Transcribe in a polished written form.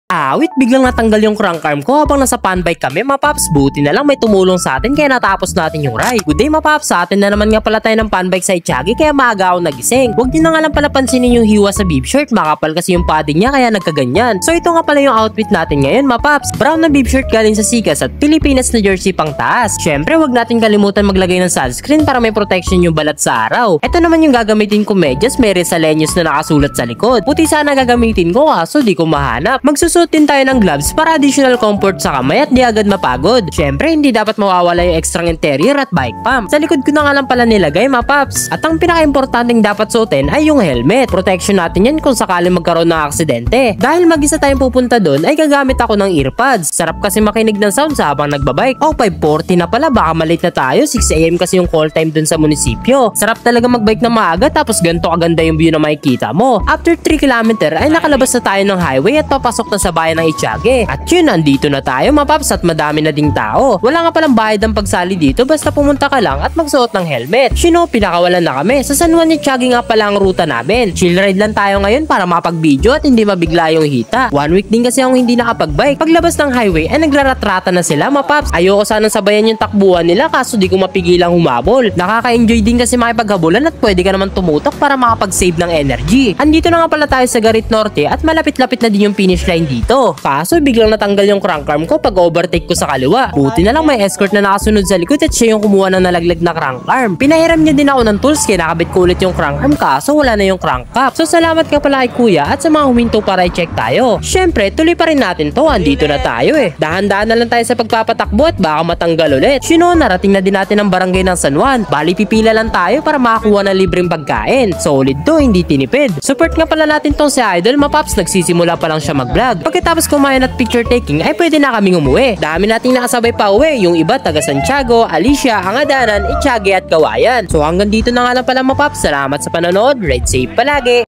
Awit, biglang natanggal yung crank arm ko habang nasa pan bike kami, mapaps. Buti na lang may tumulong sa atin kaya natapos natin yung ride. Good day, mapaps. Sa atin na naman nga pala tayo ng pan bike sa Itiagi kaya maaga ako nagising. Huwag din na nga lang pala pansinin yung hiwa sa bib shirt. Makapal kasi yung padding niya kaya nagkaganyan. So ito nga pala yung outfit natin ngayon, mapaps. Brown na bib shirt galing sa Sikas at Pilipinas na jersey pang taas. Syempre, huwag natin kalimutan maglagay ng sunscreen para may protection yung balat sa araw. Ito naman yung gagamitin ko medyas, may Resaleños na nakasulat sa likod. Puti sana gagamitin ko kaso di ko mahanap. Magsusot din tayo ng gloves para additional comfort sa kamay at di agad mapagod. Syempre, hindi dapat mawawala yung extra interior at bike pump. Sa likod ko na nga lang pala nilagay, mapaps. At ang pinaka-importanting dapat suotin ay yung helmet. Protection natin yan kung sakaling magkaroon ng aksidente. Dahil mag-isa tayong pupunta doon ay gagamit ako ng earpods. Sarap kasi makinig ng sounds habang nagbabike. 5:40 na pala, baka malate na tayo. 6 AM kasi yung call time dun sa munisipyo. Sarap talaga magbike na maaga tapos ganito kaganda yung view na makikita mo. After 3 km ay nakalabas na tayo ng highway at papasok na sa bayan ng Itiagi. At yun, nandito na tayo, mapaps, at madami na ding tao. Wala nga palang bayad ang pagsali dito basta pumunta ka lang at magsuot ng helmet. Pinakawalan na kami. Sa San Juan Itiagi nga pala ang ruta namin. Chill ride lang tayo ngayon para mapag-video at hindi mabigla yung hita. 1 week din kasi akong hindi nakapag-bike. Paglabas ng highway ay naglaratrata na sila, mapaps. Ayoko sanang sabayan yung takbuhan nila kaso di ko mapigilang humabol. Nakaka-enjoy din kasi makipaghabulan at pwede ka naman tumutok para makapag-save ng energy. Andito na nga pala tayo sa Garit Norte at malapit-lapit na din yung finish line dito. Kaso biglang natanggal yung crank arm ko pag overtake ko sa kaliwa. Buti na lang may escort na nakasunod sa likod at siya yung kumuha ng nalaglag na crank arm. Pinahiram niya din ako ng tools kaya nakabit ko ulit yung crank arm kaso wala na yung crank cap. So salamat ka pala kay kuya at sa mga huminto para i-check tayo. Syempre tuloy pa rin natin to, andito na tayo eh. Dahan-dahan na lang tayo sa pagpapatakbo at baka matanggal ulit. Narating na din natin ang barangay ng San Juan. Bali pipila lang tayo para makakuha ng libreng pagkain. Solid to, hindi tinipid. Support nga pala natin tong si Idol, mapaps, nagsisimula pa lang siya mag-vlog. Pagkatapos kumain at picture taking ay pwede na kaming umuwi. Dami nating nakasabay pa uwi, yung iba taga Santiago, Alicia, Angadanan, Itiagi at Kawayan. So hanggang dito na nga lang pala, mapaps. Salamat sa panonood, ride safe palagi.